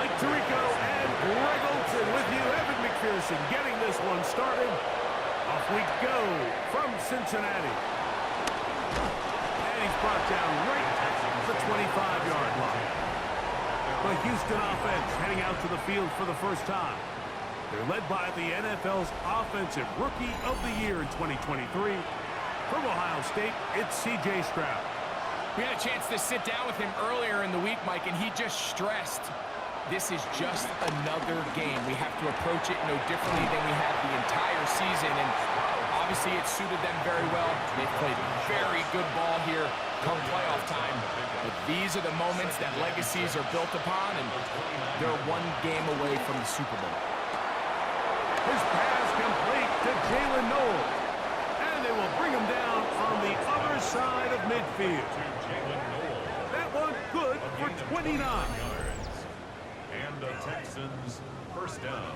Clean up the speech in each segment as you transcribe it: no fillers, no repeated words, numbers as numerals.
Mike Tirico and Greg Olson with you. Evan McPherson getting this one started. Off we go from Cincinnati. And he's brought down right at the 25-yard line. The Houston offense heading out to the field for the first time. They're led by the NFL's Offensive Rookie of the Year in 2023. From Ohio State, it's C.J. Stroud. We had a chance to sit down with him earlier in the week, Mike, and he just stressed this is just another game. We have to approach it no differently than we have the entire season, and obviously it suited them very well. They've played very good ball here come playoff time, but these are the moments that legacies are built upon, and they're one game away from the Super Bowl. His pass complete to Jalen Noel, and they will bring him down on the other side of midfield. That one good for 29. And the Texans first down.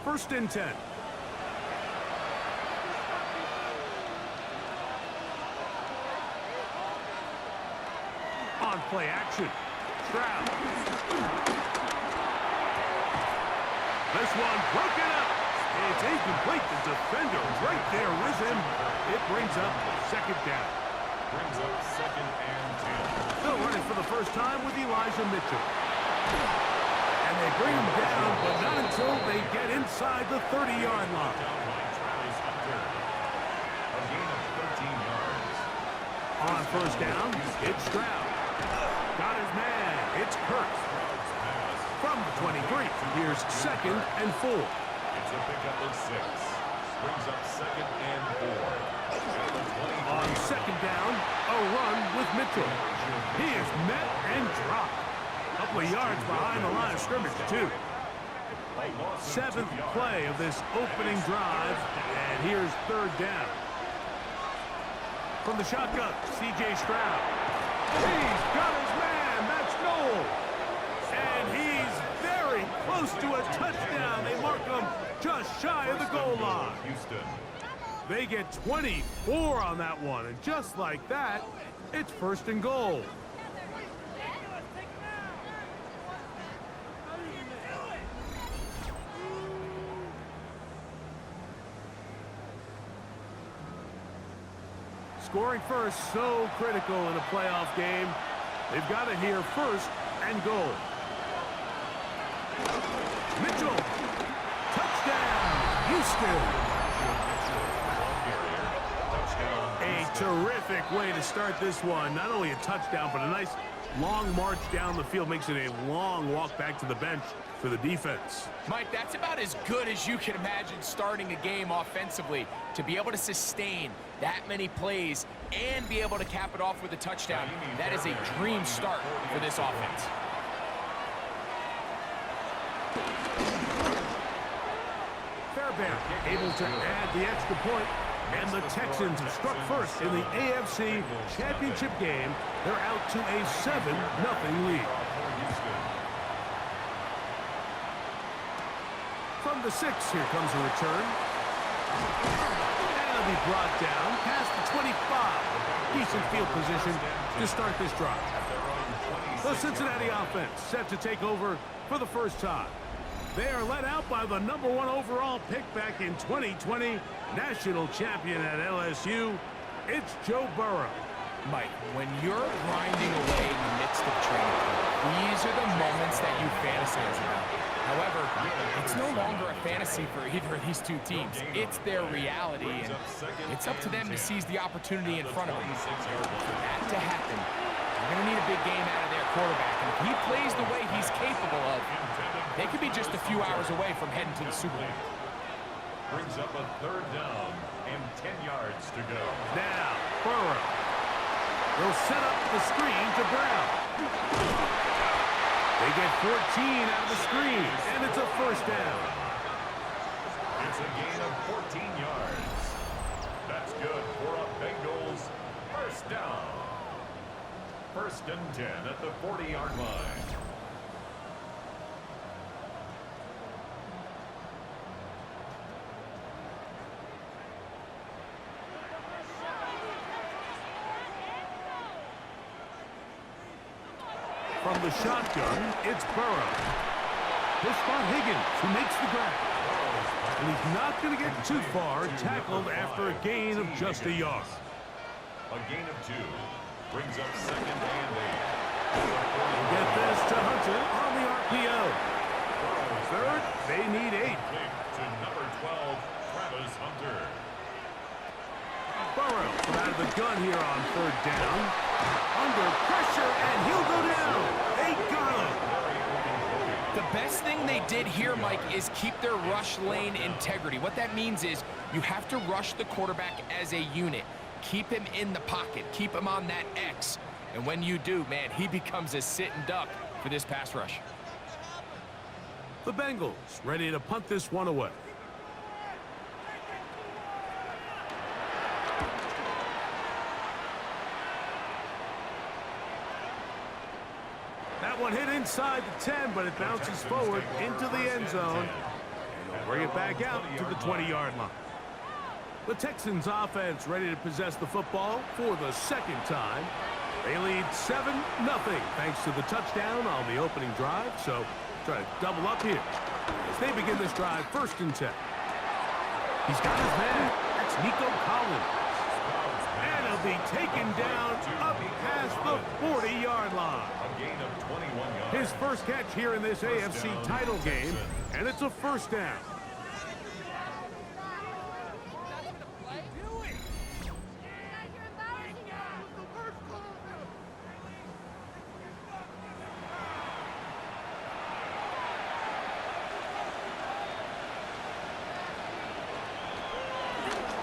First and 10. On play action. Stroud. This one broken up. It's incomplete. The defender right there with him. It brings up second down. Brings up second and 10. Still running for the first time with Elijah Mitchell. And they bring him down, but not until they get inside the 30-yard line. A gain of 13 yards. On first down, it's Stroud. Got his man. It's Kurtz. From the 23, here's second and 4. It's a pickup of 6. Brings up second and 4. On second down, a run with Mitchell. He is met and dropped. A couple of yards behind the line of scrimmage, too. Seventh play of this opening drive, and here's third down. From the shotgun, C.J. Stroud. He's got his man. That's Noel. And he's very close to a touchdown. They mark him just shy of the goal line. Houston. They get 24 on that one, and just like that, it's first and goal. Scoring first, so critical in a playoff game. They've got to hear first and goal. Mitchell. Touchdown, Houston. A terrific way to start this one. Not only a touchdown, but a nice long march down the field. Makes it a long walk back to the bench for the defense. Mike, that's about as good as you can imagine starting a game offensively. To be able to sustain that many plays and be able to cap it off with a touchdown, that is a dream start for this offense. Fairbairn able to add the extra point, and the Texans have struck first in the AFC Championship Game. They're out to a 7-0 lead. From the 6, here comes a return. And it'll be brought down past the 25. Decent field position to start this drive. The Cincinnati offense set to take over for the first time. They are led out by the #1 overall pick back in 2020, national champion at LSU. It's Joe Burrow. Mike, when you're grinding away in the midst of training, these are the moments that you fantasize about. However, it's no longer a fantasy for either of these two teams. It's their reality, and it's up to them to seize the opportunity in front of them. For that to happen, they're going to need a big game out of their quarterback, and if he plays the way he's capable of, they could be just a few hours away from heading to the Super Bowl. Brings up a third down and 10 yards to go. Now, Burrow. They'll set up the screen to Brown. They get 14 out of the screen, and it's a first down. It's a gain of 14 yards. That's good for a Bengals first down. First and 10 at the 40-yard line. From the shotgun, it's Burrow. He'll spot Higgins, who makes the grab. And he's not going to get too far, tackled after a gain of just a yard. A gain of 2 brings up 2nd and 8. We'll get this to Hunter on the RPO. Third, they need 8. To number 12, Travis Hunter. Burrow from out of the gun here on 3rd down. Under pressure, and he'll go down. They got him. The best thing they did here, Mike, is keep their rush lane integrity. What that means is you have to rush the quarterback as a unit. Keep him in the pocket. Keep him on that X. And when you do, man, he becomes a sitting duck for this pass rush. The Bengals ready to punt this one away. That one hit inside the 10, but it bounces forward into the end zone. And they'll bring it back out to the 20-yard line. The Texans offense ready to possess the football for the 2nd time. They lead 7-0 thanks to the touchdown on the opening drive. So try to double up here as they begin this drive 1st and 10. He's got his man. That's Nico Collins. And he'll be taken down up past the 40-yard line. A gain of 21 yards. His first catch here in this AFC title game, and it's a 1st down.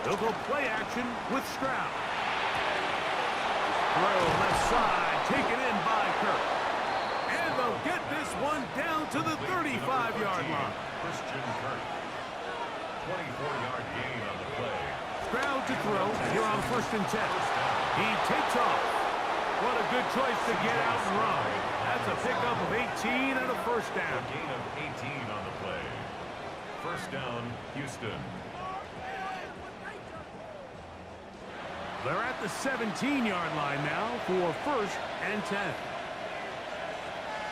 They'll go play action with Stroud. Throw left side, taken in by Kirk. And they'll get this one down to the 35-yard line. Christian Kirk. 24-yard gain on the play. Stroud to throw here on 1st and 10. He takes off. What a good choice to get out and run. That's a pickup of 18 and a 1st down. A gain of 18 on the play. 1st down, Houston. They're at the 17-yard line now for 1st and 10.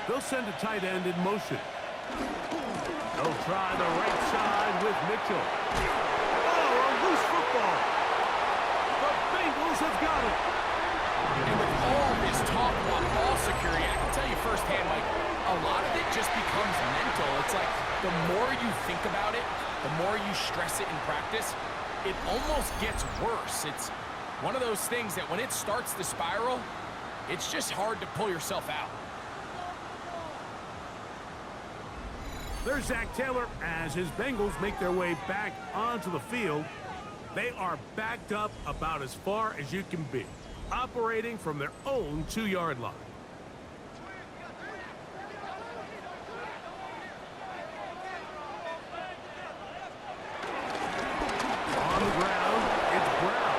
They'll send a tight end in motion. They'll try the right side with Mitchell. Oh, a loose football. The Bengals have got it. And with all this talk about ball security, I can tell you firsthand, Mike, a lot of it just becomes mental. It's like the more you think about it, the more you stress it in practice, it almost gets worse. It's one of those things that when it starts to spiral, it's just hard to pull yourself out. There's Zach Taylor as his Bengals make their way back onto the field. They are backed up about as far as you can be, operating from their own 2-yard line. On the ground, it's Brown.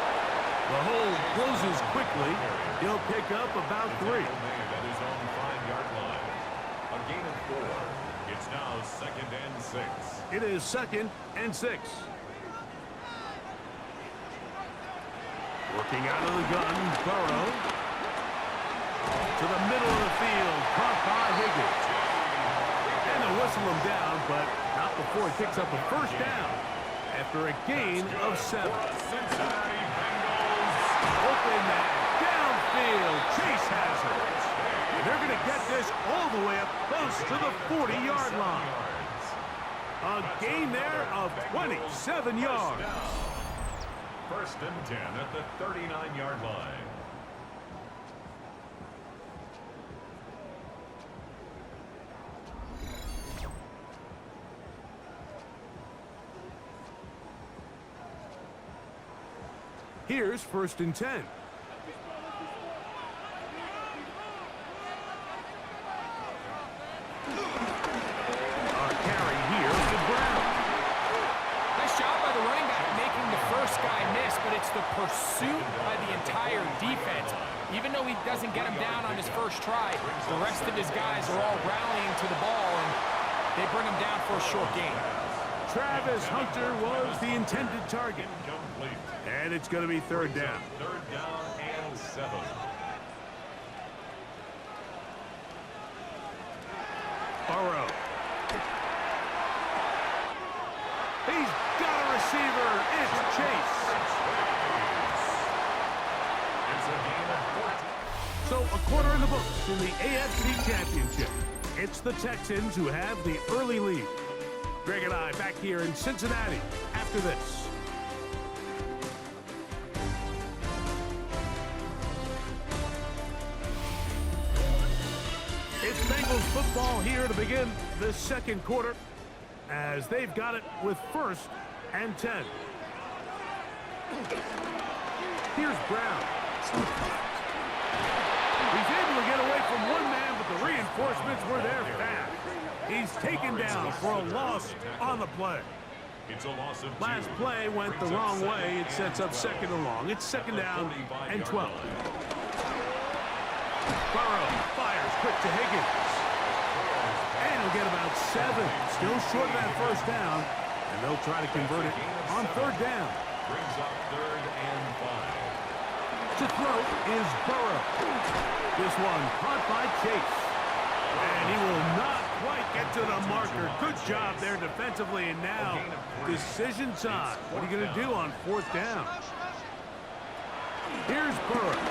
The hole closes quickly. He'll pick up about 3. At his own 5-yard line. A gain of 4. It's now 2nd and 6. It is 2nd and 6. Working out of the gun, Burrow. To the middle of the field, caught by Higgins. And they'll whistle him down, but not before he picks up a 1st down after a gain of 7. Cincinnati Bengals. Open that downfield. Chase has it. And they're going to get this all the way up close to the 40-yard line. A gain there of 27 yards. 1st and 10 at the 39-yard line. Here's 1st and 10. The pursuit by the entire defense. Even though he doesn't get him down on his first try, the rest of his guys are all rallying to the ball, and they bring him down for a short gain. Travis Hunter was the intended target. And it's going to be 3rd down. 3rd down and 7. Burrow. He's got a receiver. It's Chase. It's a gain of 14. So a quarter in the books in the AFC Championship. It's the Texans who have the early lead. Greg and I back here in Cincinnati after this. It's Bengals football here to begin the second quarter as they've got it with 1st and 10. Here's Brown. He's able to get away from one man, but the reinforcements were there fast. He's taken down for a loss on the play. It's a loss of 2. Last play went the wrong way. It sets up 2nd and long. It's 2nd down and 12. Burrow fires quick to Higgins. And he'll get about 7. Still short of that 1st down. And they'll try to convert it on 3rd down. Brings up 3rd and 5. To throw is Burrow. This one caught by Chase. And he will not quite get to the marker. Good job there defensively. And now, decision time. What are you going to do on 4th down? Here's Burrow.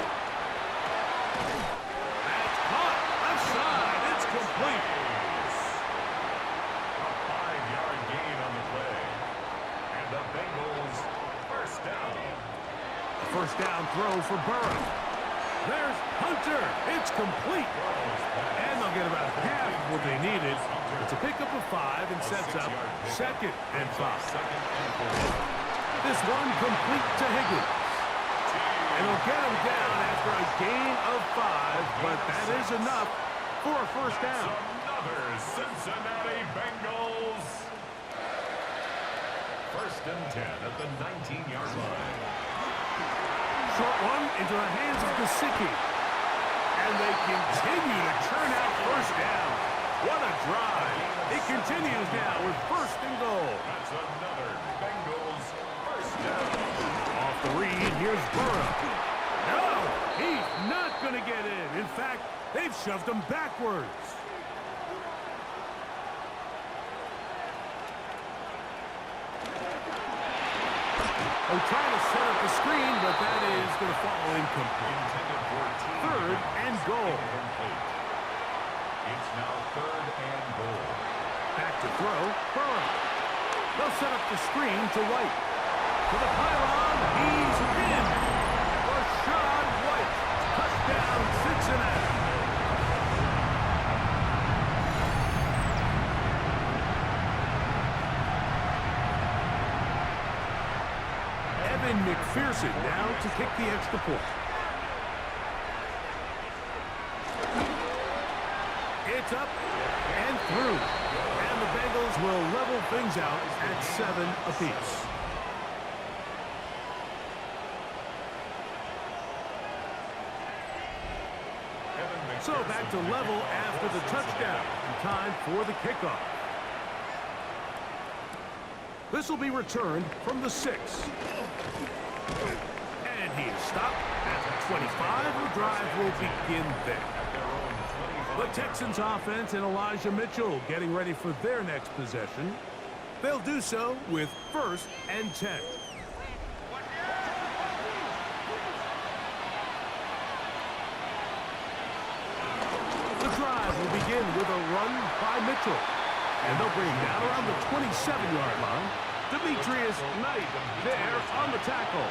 That's caught. Left side. It's complete. A 5-yard gain on the play. And the Bengals 1st down. The 1st down throw for Burrow. There's Hunter. It's complete. And they'll get about half of what they needed. It's a pickup of 5 and sets up 2nd and 5. This one complete to Higgins. And he'll get him down after a gain of 5, but that is enough for a 1st down. Another Cincinnati Bengals. 1st and 10 at the 19-yard line. Short one into the hands of Gesicki. And they continue to churn out 1st down. What a drive. It continues now with 1st and goal. That's another Bengals 1st down. Off the read, here's Burrow. No, he's not going to get in. In fact, they've shoved him backwards. They're trying to set up the screen, but that is going to fall incomplete. 3rd and goal. It's now 3rd and goal. Back to throw, Burrow. They'll set up the screen to White. To the pylon, he's in. Rashad White, touchdown Cincinnati. Evan McPherson now to kick the extra point. It's up and through. And the Bengals will level things out at 7 apiece. So back to level after the touchdown. Time for the kickoff. This will be returned from the 6. And he is stopped at the 25. The drive will begin there. The Texans offense and Elijah Mitchell getting ready for their next possession. They'll do so with 1st and 10. The drive will begin with a run by Mitchell. And they'll bring him down around the 27-yard line. Demetrius Knight there on the tackle.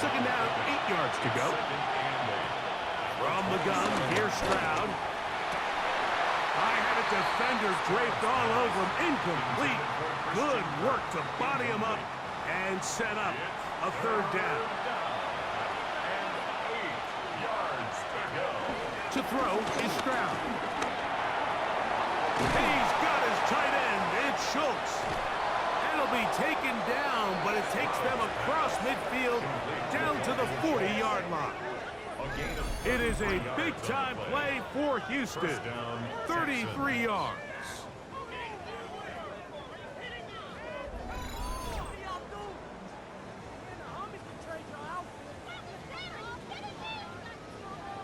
2nd down, 8 yards to go. From the gun, here's Stroud. High-headed defender draped all over him. Incomplete. Good work to body him up and set up a 3rd down. And 8 yards to go. To throw is Stroud. He's got his tight end. It's Schultz. And he'll be taken down, but it takes them across midfield down to the 40-yard line. It is a big-time play for Houston. 33 yards.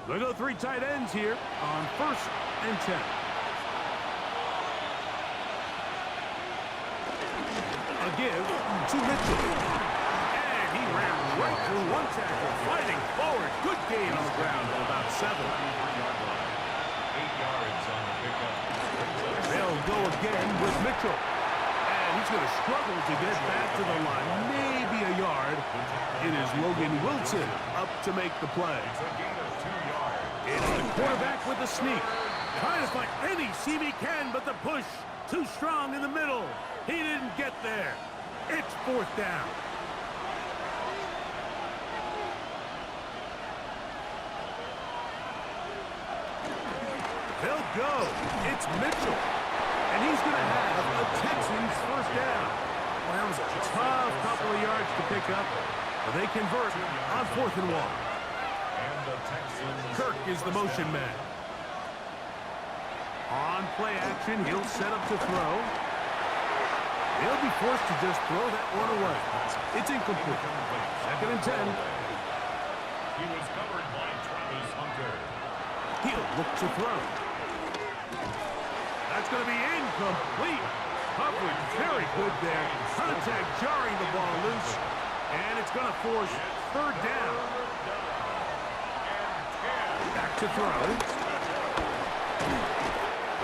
They'll go 3 tight ends here on 1st and 10. A give to Mitchell. And he ran right through one tackle, fighting forward. Good gain on the ground of about 7. 8 yards on the pickup. They'll go again with Mitchell. And he's going to struggle to get back to the line. Maybe a yard. It is Logan Wilson up to make the play. It's a gain of 2 yards. It's the quarterback with the sneak. Trying to find any seam he can, but the push too strong in the middle. He didn't get there. It's 4th down. They'll go. It's Mitchell. And he's going to have a Texans 1st down. Well, that was a tough couple of yards to pick up, but they convert on 4th and 1. And the Texans. Kirk is the motion man. On play action, he'll set up to throw. He'll be forced to just throw that one away. It's incomplete. 2nd and 10. He was covered by Travis Hunter. He'll look to throw. That's going to be incomplete. Coverage very good there. Contact jarring the ball loose. And it's going to force 3rd down. Back to throw.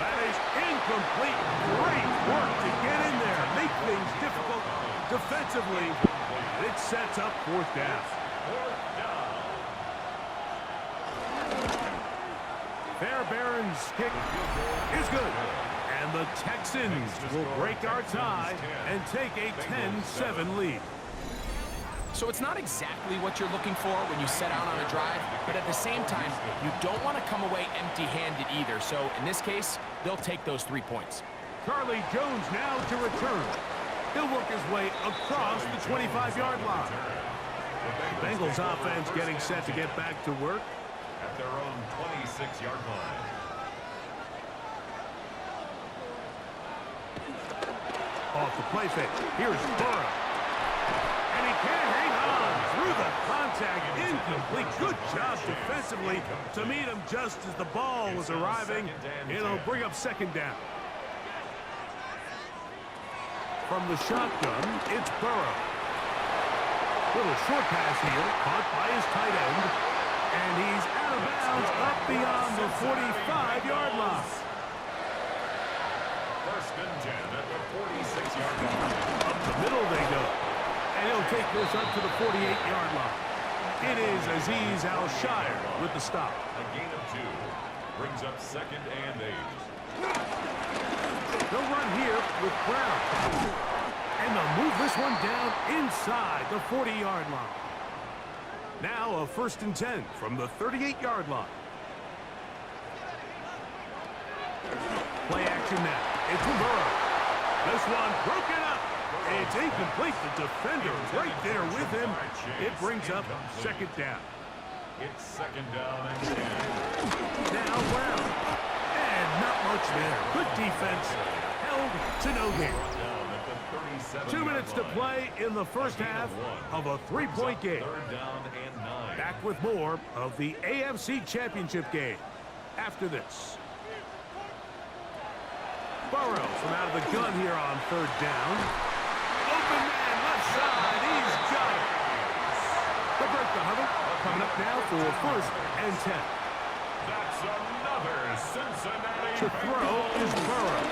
That is incomplete. Great work to get in there. Make things difficult defensively. It sets up 4th down. Fairbairn's kick is good. And the Texans will break our tie and take a 10-7 lead. So it's not exactly what you're looking for when you set out on a drive, but at the same time, you don't want to come away empty-handed either. So in this case, they'll take those 3 points. Charlie Jones now to return. He'll work his way across the 25-yard line. The Bengals offense getting set to get back to work. At their own 26-yard line. Off the play fake. Here's Burrow. And he can't hang on through the contact. Incomplete. Good job defensively to meet him just as the ball was arriving. It'll bring up 2nd down. From the shotgun, it's Burrow. Little short pass here, caught by his tight end. And he's out of bounds up beyond the 45-yard line. 1st and 10 at the 46-yard line. Up the middle they go. And he'll take this up to the 48-yard line. It is Azeez Al-Shire with the stop. A gain of 2 brings up 2nd and 8. They'll run here with Brown. And they'll move this one down inside the 40-yard line. Now a 1st and 10 from the 38-yard line. Play action now. It's Burrow. This one broken up. It's incomplete. The defender right there with him. It brings up 2nd down. It's 2nd down and 10. Now Brown. And not much there. Good defense. Held to no gain. 2 minutes to play in the 1st half of a 3-point game. 3rd down and 9. Back with more of the AFC Championship Game after this. Burrow from out of the gun here on 3rd down. Open man left side. He's got it. The break the huddle. Coming up now for 1st and 10. That's another Cincinnati. To throw is Burrow.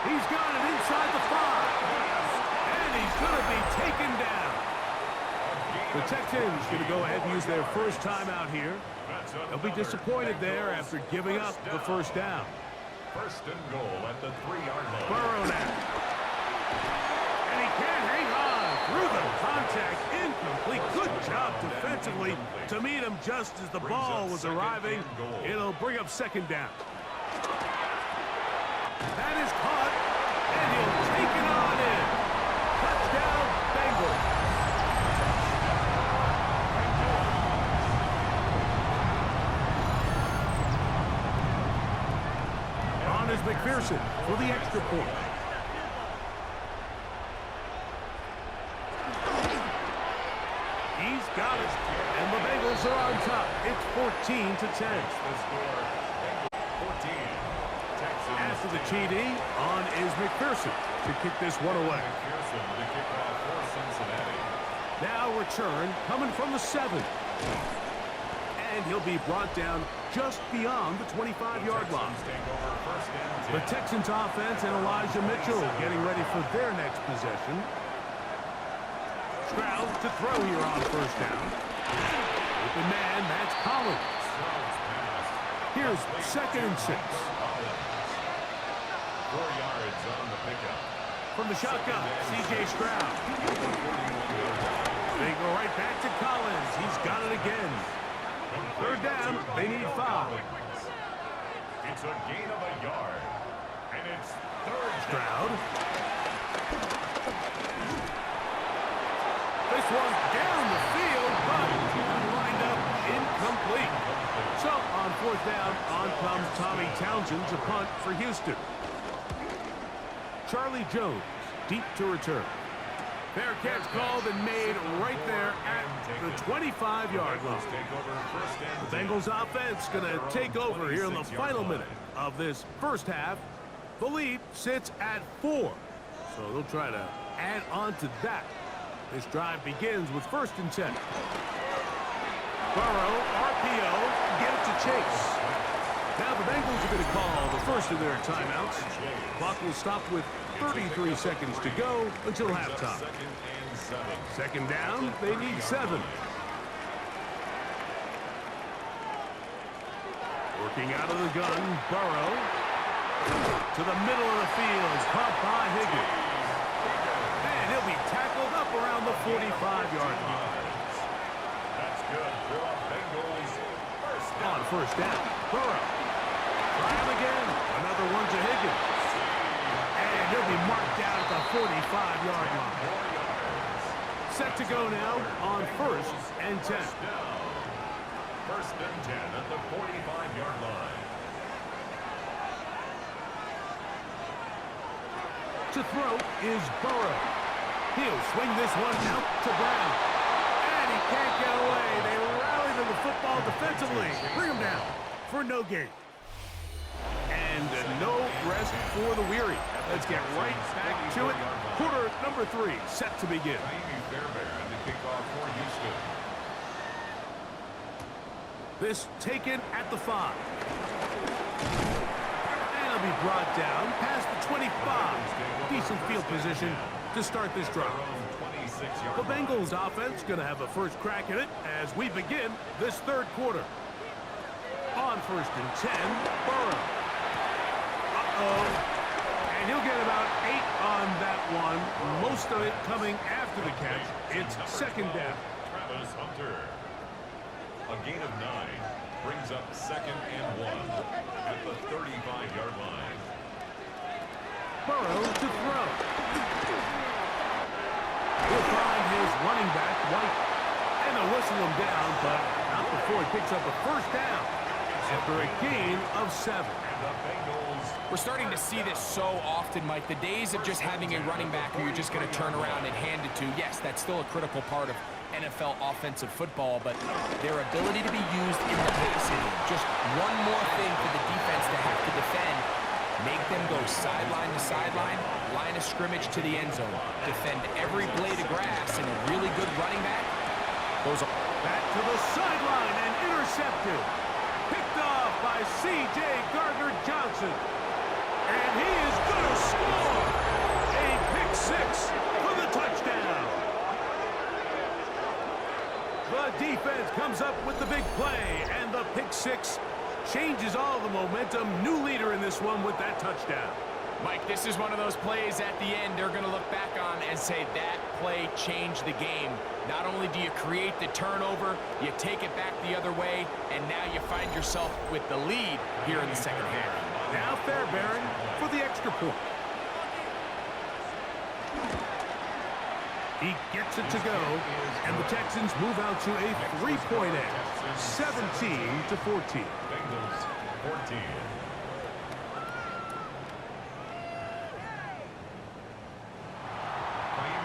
He's got it inside the 5. And he's going to be taken down. The Texans going to go ahead and use their 1st time out here. They'll be disappointed there after giving up the 1st down. 1st and goal at the 3-yard line. Burrow now. And he can't hang on through the contact. Incomplete. Good job defensively to meet him just as the ball was arriving. It'll bring up 2nd down. That is caught, and he'll take it on in. Touchdown, Bengals. On is McPherson for the extra point. He's got it, and the Bengals are on top. It's 14-10. The score, 14. Texans After the TD, on is McPherson to kick this one away. McPherson to kick off for Cincinnati. Now return coming from the 7. And he'll be brought down just beyond the 25-yard line. Take over first and 10. The Texans offense and Elijah Mitchell getting ready for their next possession. Stroud to throw here on first down. Open man, that's Collins. Here's 2nd and 6. 4 yards on the pickup. From the shotgun, C.J. Stroud. They go right back to Collins. He's got it again. 3rd down, they need 5. It's a gain of a yard. And it's 3rd Stroud. This one down the field, but lined up incomplete. So on 4th down, on comes Tommy Townsend to punt for Houston. Charlie Jones, deep to return. Fair catch called and made right there at the 25-yard line. The Bengals offense going to take over here in the final minute of this first half. The lead sits at 4, so they'll try to add on to that. This drive begins with 1st and 10. Burrow, RPO, get it to Chase. Now the Bengals are going to call the first of their timeouts. Clock will stop with 33 seconds to go until halftime. 2nd down, they need 7. Working out of the gun, Burrow. To the middle of the field, caught by Higgins. And he'll be tackled up around the 45-yard line. That's good for a Bengals first down. On first down, Burrow. Try him again. Another one to Higgins. And he'll be marked down at the 45-yard line. Set to go now on 1st and 10. 1st and 10 at the 45-yard line. To throw is Burrow. He'll swing this one out to Brown. And he can't get away. They rally to the football defensively. Bring him down for no gain. And no rest for the weary. Let's get right back to it. Quarter number 3 set to begin. Fairbairn to kick off for Houston. This taken at the 5. And he'll be brought down past the 25. Decent field position to start this drive. The Bengals offense going to have a first crack at it as we begin this 3rd quarter. On 1st and 10, Burrow. And he'll get about 8 on that one. Most of it coming after the catch. It's 2nd down. Travis Hunter. A gain of 9 brings up 2nd and 1 at the 35-yard line. Burrow to throw. He'll find his running back, White, and they'll whistle him down, but not before he picks up a first down after a gain of 7. We're starting to see this so often, Mike. The days of just having a running back who you're just going to turn around and hand it to, yes, that's still a critical part of NFL offensive football, but their ability to be used in the passing, just one more thing for the defense to have to defend, make them go sideline to sideline, line of scrimmage to the end zone, defend every blade of grass, and a really good running back goes back to the sideline and intercepted. Picked off by C.J. Gardner-Johnson. And he is going to score a pick 6 for the touchdown. The defense comes up with the big play, and the pick 6 changes all the momentum. New leader in this one with that touchdown. Mike, this is one of those plays at the end they're going to look back on and say that play changed the game. Not only do you create the turnover, you take it back the other way, and now you find yourself with the lead here in the 2nd half. Now Fairbairn for the extra point. He gets it to go, and the Texans move out to a 3-point edge, 17-14. Bengals 14.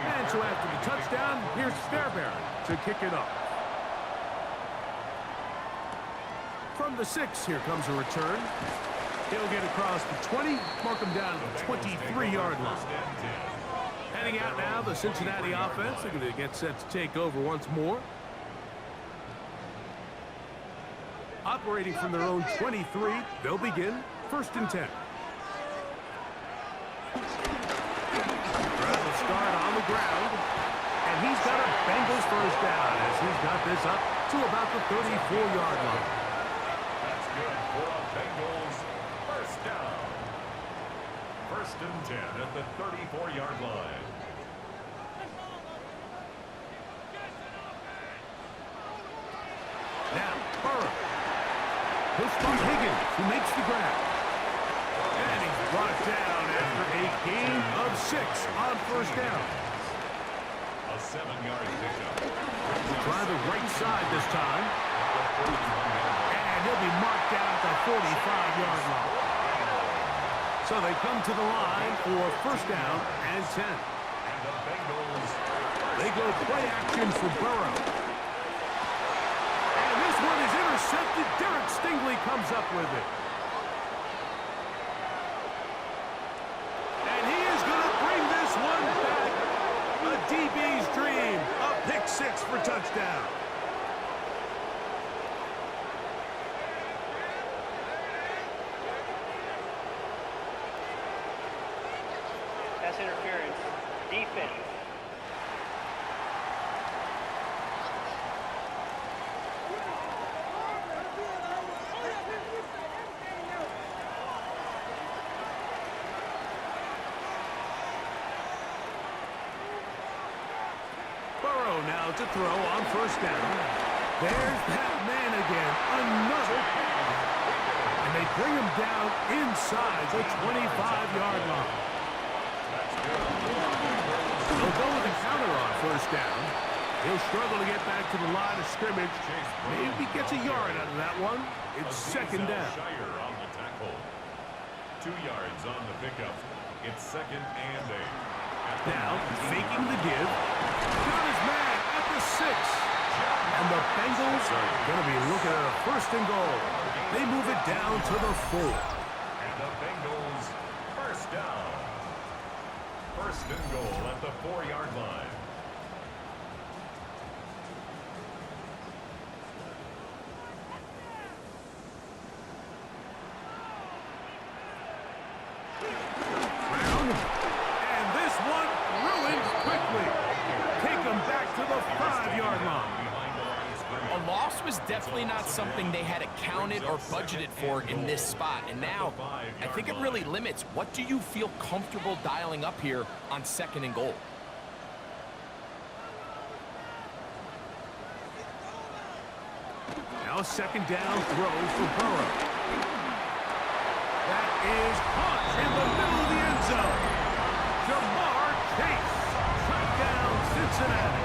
And so after the touchdown, here's Fairbairn to kick it off. From the 6, here comes a return. He'll get across the 20, mark him down to the 23-yard line. Heading out now, the Cincinnati offense. They're going to get set to take over once more. Operating from their own 23, they'll begin 1st and 10. Will start on the ground, and he's got a Bengals first down as he's got this up to about the 34-yard line. That's good for a Bengals first down. 1st and 10 at the 34-yard line. Now, Burrow. He'll start Higgins, who makes the grab. And he's brought down after a gain of 6 on 1st down. A 7-yard pickup. He'll try the right side this time. And he'll be marked down at the 45-yard line. So they come to the line for 1st down and 10. And the Bengals. They go play action for Burrow. And this one is intercepted. Derek Stingley comes up with it. And he is going to bring this one back. A DB's dream. A pick 6 for touchdown. Pass interference. Defense. Burrow now to throw on 1st down. There's that man again. Another pass. And they bring him down inside the 25-yard line. They'll go with a counter on 1st down. He'll struggle to get back to the line of scrimmage. Maybe gets a yard out of that one. It's 2nd down. Shire on the tackle. 2 yards on the pickup. It's 2nd and 8. Now, faking the give. Got his man at the 6. And the Bengals are going to be looking at a 1st and goal. They move it down to the 4. And the Bengals first down. 1st and goal at the 4-yard line. And this one ruined quickly. Take them back to the 5-yard line. A loss was definitely not something they had accounted or budgeted for in this spot. And now, I think it really limits what do you feel comfortable dialing up here on 2nd and goal. Now 2nd down throw for Burrow. That is caught in the middle of the end zone. Jamar Chase. Touchdown, Cincinnati.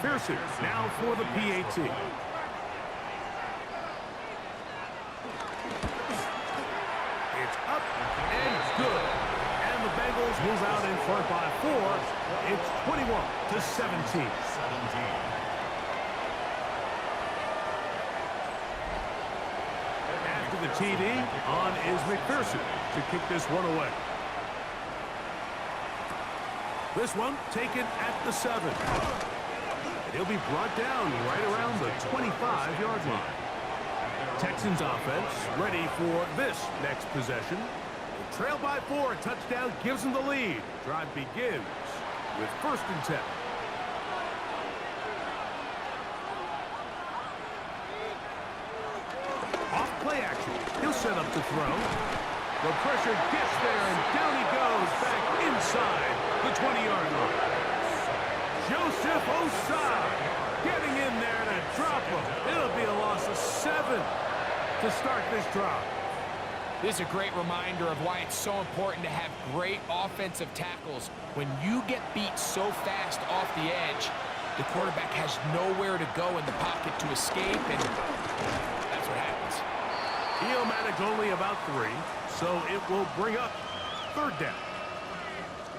McPherson now for the PAT. It's up and good. And the Bengals move out in front by 4. It's 21-17. After the TD, on is McPherson to kick this one away. This one taken at the 7. And he'll be brought down right around the 25-yard line. Texans offense ready for this next possession. They trail by 4. A touchdown gives them the lead. Drive begins with 1st and 10. Off play action. He'll set up to throw. The pressure gets there, and down he goes back inside the 20-yard line. Joseph Osai getting in there to drop him. It'll be a loss of 7 to start this drive. This is a great reminder of why it's so important to have great offensive tackles. When you get beat so fast off the edge, the quarterback has nowhere to go in the pocket to escape, and that's what happens. advantage only about 3, so it will bring up 3rd down.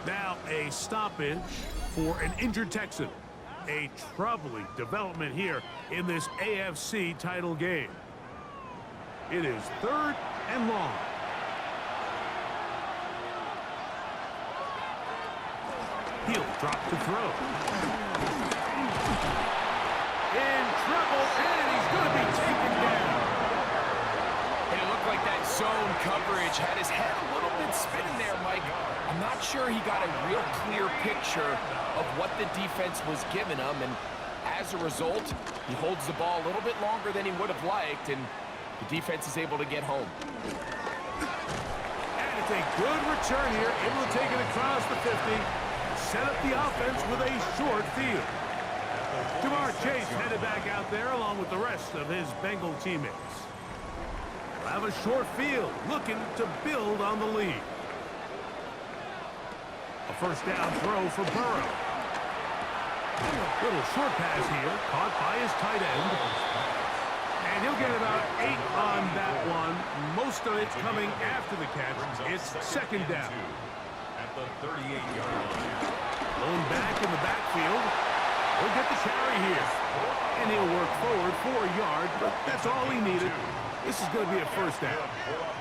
Now a stoppage for an injured Texan. A troubling development here in this AFC title game. It is 3rd and long. He'll drop to throw. In trouble, and he's going to be taken down. And it looked like that zone coverage had his head a little bit spinning there, Mike. I'm not sure he got a real clear picture of what the defense was giving him, and as a result, he holds the ball a little bit longer than he would have liked, and the defense is able to get home. And it's a good return here, able to take it across the 50, set up the offense with a short field. Jamar Chase headed back out there along with the rest of his Bengal teammates. They'll have a short field, looking to build on the lead. A 1st down throw for Burrow. Little short pass here, caught by his tight end. And he'll get about 8 on that one. Most of it coming after the catch. It's 2nd down. At the 38-yard line. Blown back in the backfield. He'll get the carry here. And he'll work forward for a yard, but that's all he needed. This is going to be a 1st down.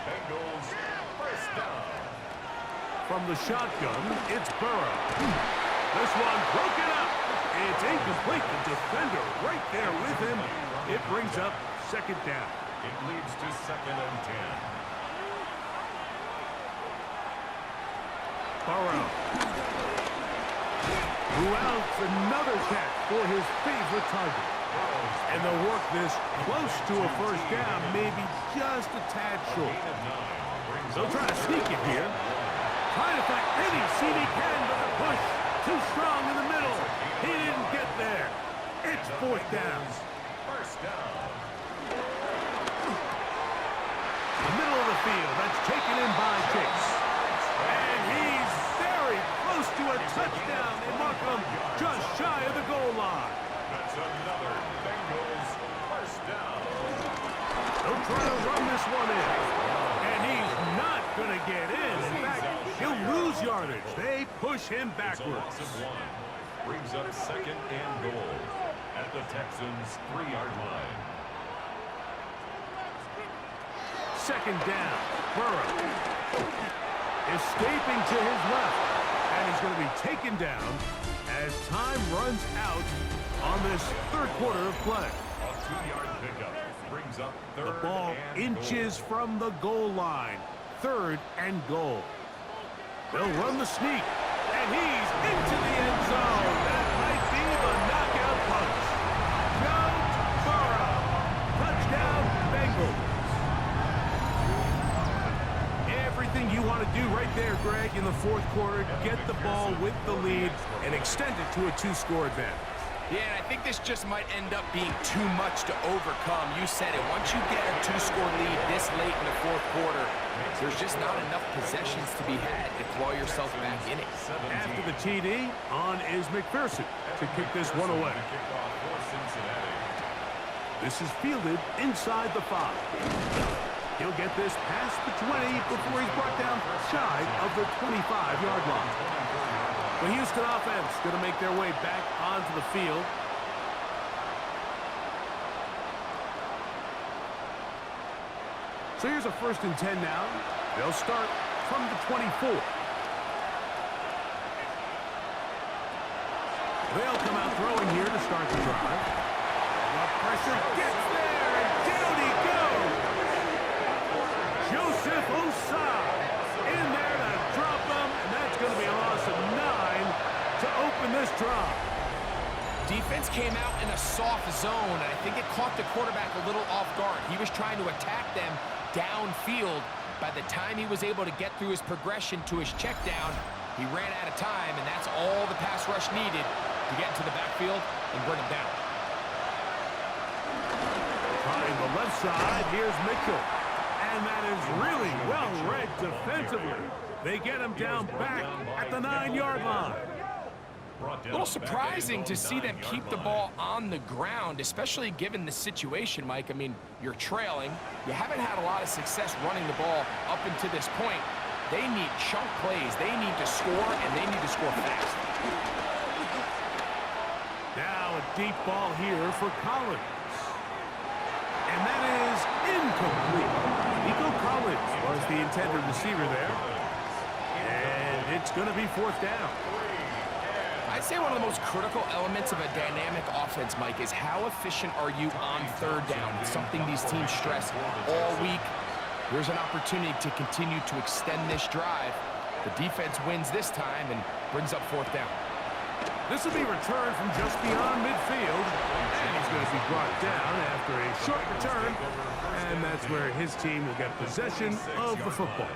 Bengals, 1st down. From the shotgun, it's Burrow. This one broken up. It's incomplete. The defender right there with him. It brings up 2nd down. It leads to 2nd and 10. Burrow. Who else? Another catch for his favorite target. And they'll work this close to a 1st down, maybe just a tad short. They'll try to sneak it here. Trying to find any seat he can, but the push too strong in the middle. He didn't get there. It's 4th down. 1st down. The middle of the field. That's taken in by Chase. And he's very close to a touchdown. They mark him just shy of the goal line. That's another Bengals 1st down. They'll try to run this one in. And he's not going to get in. In fact, he'll lose yardage. They push him backwards. Loss of 1. Brings up 2nd and goal at the Texans' 3-yard line. 2nd down. Burrow. Escaping to his left. And he's going to be taken down as time runs out on this 3rd quarter of play. A 2-yard pickup brings up 3rd. The ball inches from the goal line. 3rd and goal. They'll run the sneak. And he's into the end zone. That might be the knockout punch. Joe Burrow. Touchdown, Bengals. Everything you want to do right there, Greg, in the 4th quarter. Get the ball with the lead and extend it to a 2-score advantage. Yeah, and I think this just might end up being too much to overcome. You said it. Once you get a 2-score lead this late in the 4th quarter, there's just not enough possessions to be had to claw yourself back in it. After the TD, on is McPherson to kick this one away. This is fielded inside the 5. He'll get this past the 20 before he's brought down shy of the 25-yard line. The Houston offense going to make their way back onto the field. So here's a 1st and 10 now. They'll start from the 24. They'll come out throwing here to start the drive. The pressure gets there, and down he goes. Joseph Osai in there to drop him, and that's going to be a loss of 9 to open this drive. Defense came out in a soft zone, and I think it caught the quarterback a little off guard. He was trying to attack them downfield. By the time he was able to get through his progression to his check down, he ran out of time, and that's all the pass rush needed to get into the backfield and bring him down. Trying the left side, here's Mitchell. And that is really well read defensively. They get him down back at the 9-yard line. brought down. A little surprising to see them keep the ball on the ground, especially given the situation, Mike. I mean, you're trailing. You haven't had a lot of success running the ball up until this point. They need chunk plays. They need to score, and they need to score fast. Now a deep ball here for Collins. And that is incomplete. Nico Collins was the intended receiver there. And it's going to be fourth down. I'd say one of the most critical elements of a dynamic offense, Mike, is how efficient are you on third down. It's something these teams stress all week. Here's an opportunity to continue to extend this drive. The defense wins this time and brings up fourth down. This will be returned from just beyond midfield. And he's going to be brought down after a short return. And that's where his team will get possession of the football.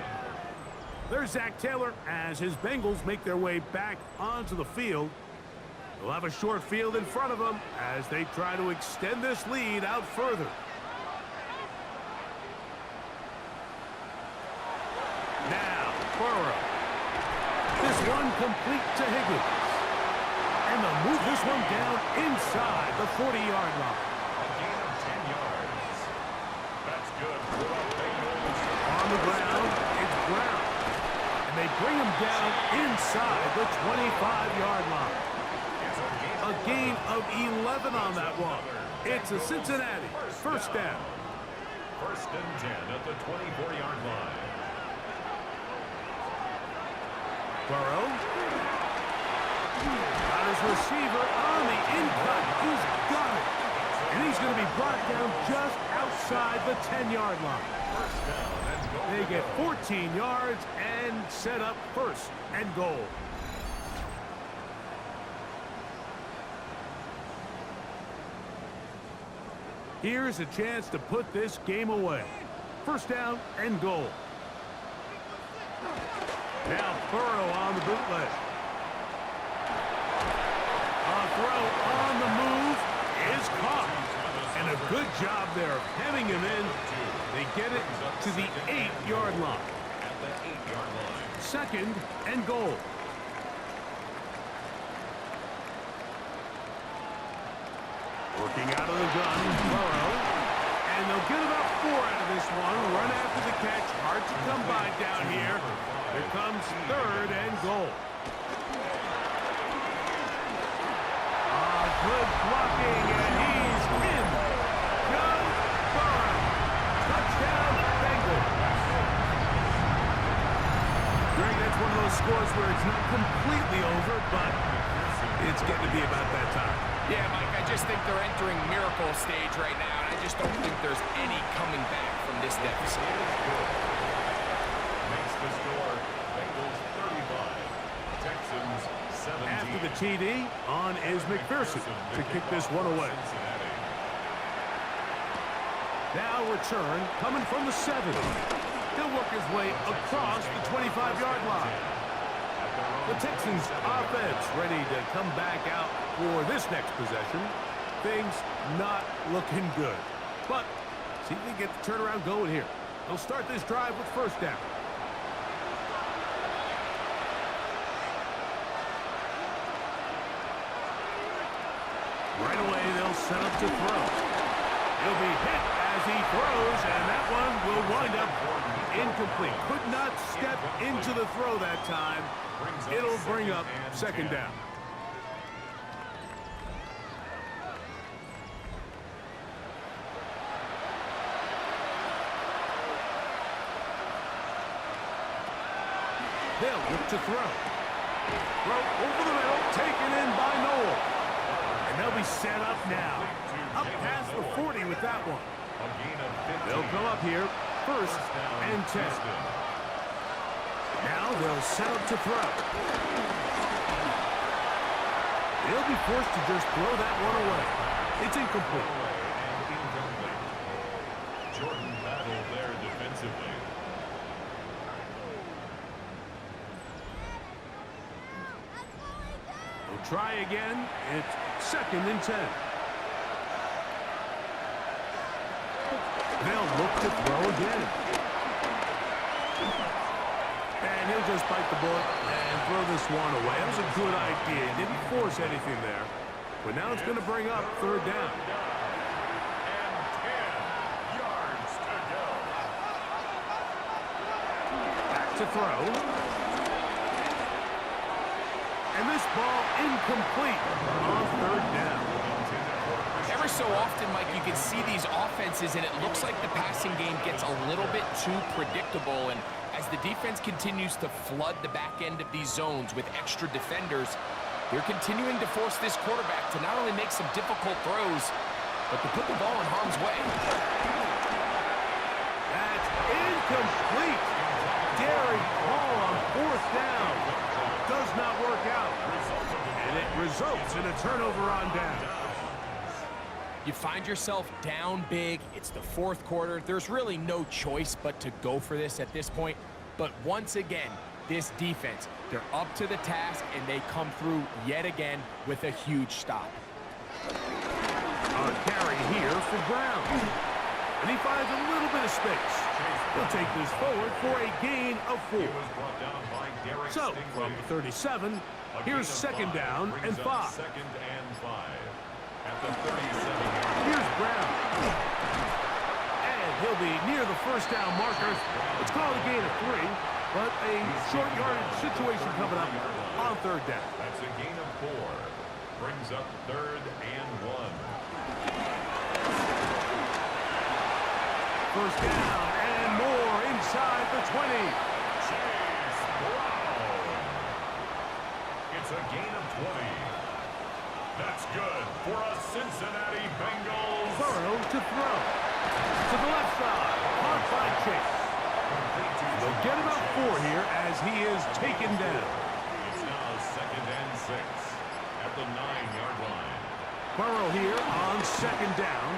There's Zach Taylor as his Bengals make their way back onto the field. They'll have a short field in front of them as they try to extend this lead out further. Now, Burrow. This one complete to Higgins. And they'll move this one down inside the 40-yard line. A gain of 10 yards. That's good for the Bengals. On the ground, it's Brown. And they bring him down inside the 25-yard line. A gain of 11 on that one. It's a Cincinnati first down. First and 10 at the 24-yard line. Burrow. Got his receiver on the in-cut. He's got it. And he's going to be brought down just outside the 10-yard line. First down and goal. They get 14 yards and set up first and goal. Here's a chance to put this game away. First down and goal. Now Burrow on the bootleg. A throw on the move is caught. And a good job there of hemming him in. They get it to the 8-yard line. At the 8-yard line. Second and goal. Working out of the gun, Burrow. And they'll get about 4 out of this one. Run after the catch. Hard to come by down here. Here comes third and goal. Good blocking, and he's in. Joe Burrow. Touchdown, Bengals. Greg, that's one of those scores where it's not completely over, but it's getting to be about that time. Yeah, Mike, I just think they're entering miracle stage right now, and I just don't think there's any coming back from this deficit. Makes the score Bengals 35, Texans 17. After the TD, on is McPherson to kick this one away. Cincinnati. Now return coming from the 7. He'll work his way across the 25-yard line. The Texans offense ready to come back out for this next possession. Things not looking good. But see if they get the turnaround going here. They'll start this drive with first down. Right away, they'll set up to throw. He'll be hit as he throws, and that one will wind up incomplete. Could not step into the throw that time. It'll bring up second down. They'll look to throw. Throw over the middle, taken in by Noel. And they'll be set up now. Up past the 40 with that one. A gain of 15. They'll come up here, first and 10. Now they'll set up to throw. They'll be forced to just throw that one away. It's incomplete. Jordan battle there defensively. They'll try again. It's second and 10. They'll look to throw again. And And he'll just bite the bullet and throw this one away. That was a good idea. Didn't force anything there. But now it's going to bring up third down. And 10 yards to go. Back to throw. And this ball incomplete on third down. Ever so often, Mike, you can see these offenses, and it looks like the passing game gets a little bit too predictable. And as the defense continues to flood the back end of these zones with extra defenders, they're continuing to force this quarterback to not only make some difficult throws, but to put the ball in harm's way. That's incomplete. Daring call on fourth down. Does not work out. And it results in a turnover on down. You find yourself down big. It's the fourth quarter. There's really no choice but to go for this at this point. But once again, this defense, they're up to the task, and they come through yet again with a huge stop. A carry here for Brown. And he finds a little bit of space. He'll take this forward for a gain of 4. So, from the 37, here's second down and 5. Second and 5. At the 37. Here's Brown. And he'll be near the first down marker. It's called a gain of 3, but a short yardage situation coming up on third down. That's a gain of 4. Brings up third and 1. First down and more inside the 20. Chase Brown. It's a gain of 20. That's good for a Cincinnati Bengals. Burrow to throw. To the left side. Caught by Chase. They'll get about 4 here as he is taken down. It's now second and 6 at the 9-yard line. Burrow here on second down.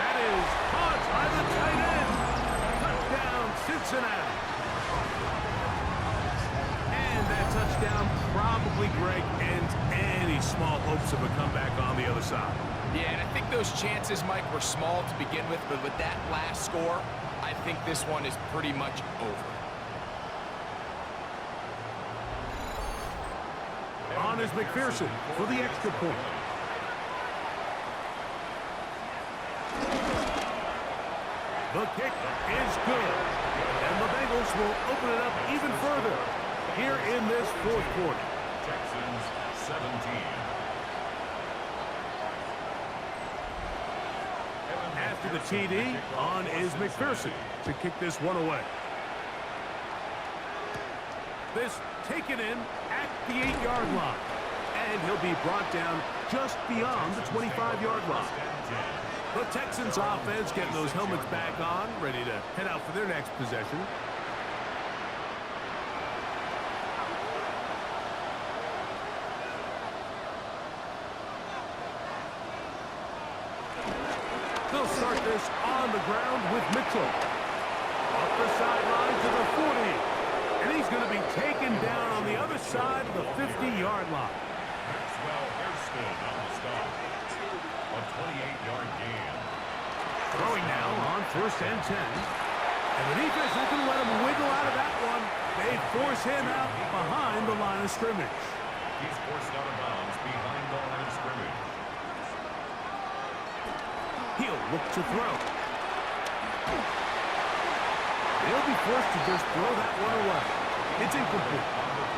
That is caught by the tight end. Touchdown, Cincinnati. And that touchdown probably, Greg, ends any small hopes of a comeback on the other side. Yeah, and I think those chances, Mike, were small to begin with, but with that last score, I think this one is pretty much over. On is McPherson for the extra point. The kick is good. And the Bengals will open it up even further here in this fourth quarter. Texans 17. After the TD, on is McPherson to kick this one away. This taken in at the 8-yard line. And he'll be brought down just beyond the 25-yard line. The Texans offense getting those helmets back on, ready to head out for their next possession. They'll start this on the ground with Mitchell. Up the sideline to the 40. And he's going to be taken down on the other side of the 50-yard line. Maxwell Hairston on the stop. A 28-yard gain. Throwing now on first and 10. And the defense isn't going to let him wiggle out of that one. They force him out behind the line of scrimmage. He's forced out of bounds behind the line of scrimmage. He'll look to throw. They'll be forced to just throw that one away. It's incomplete.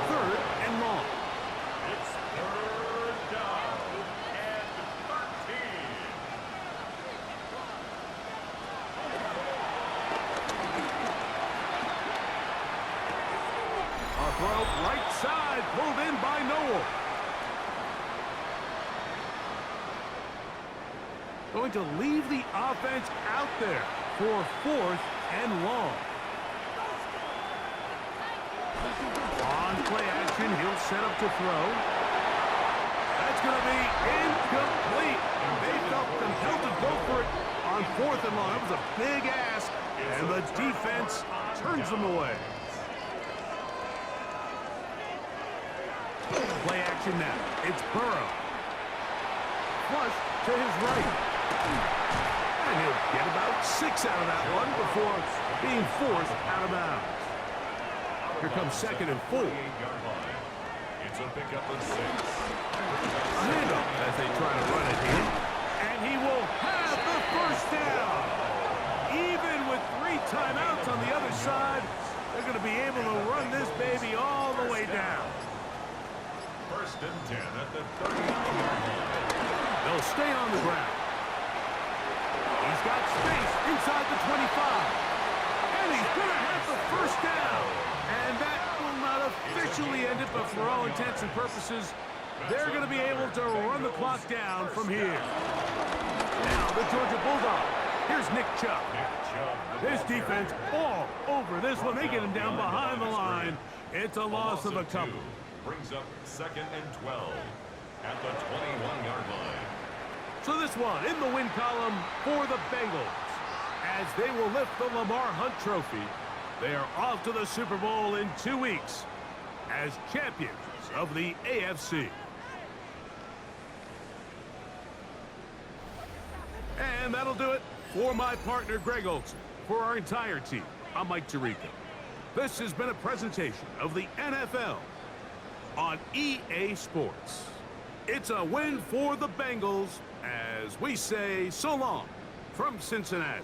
Third and long. It's third down and 13. A throw right side, pulled in by Noel. Going to leave the offense out there for fourth and long. On play action, he'll set up to throw. That's going to be incomplete. They felt compelled to go for it on fourth and long. That was a big ask, and the defense turns them away. Play action now. It's Burrow. Flush to his right. And he'll get about 6 out of that one before being forced out of bounds. Here comes second and 4. 48-yard line. It's a pickup of 6. A handoff as they try to run it here. And he will have the first down. Even with 3 timeouts on the other side, they're going to be able to run this baby all the way down. First and 10 at the 39-yard line. They'll stay on the ground. He's got space inside the 25. And he's going to have the first down. And that will not officially end it, but for all intents and purposes, they're going to be able to run the clock down from here. Now the Georgia Bulldog. Here's Nick Chubb. This defense all over this one. They get him down behind the line. It's a loss of a couple. Brings up second and 12 at the 21-yard line. So this one in the win column for the Bengals. As they will lift the Lamar Hunt Trophy, they are off to the Super Bowl in 2 weeks as champions of the AFC. And that'll do it for my partner, Greg Olson. For our entire team, I'm Mike Tirico. This has been a presentation of the NFL on EA Sports. It's a win for the Bengals as we say so long from Cincinnati.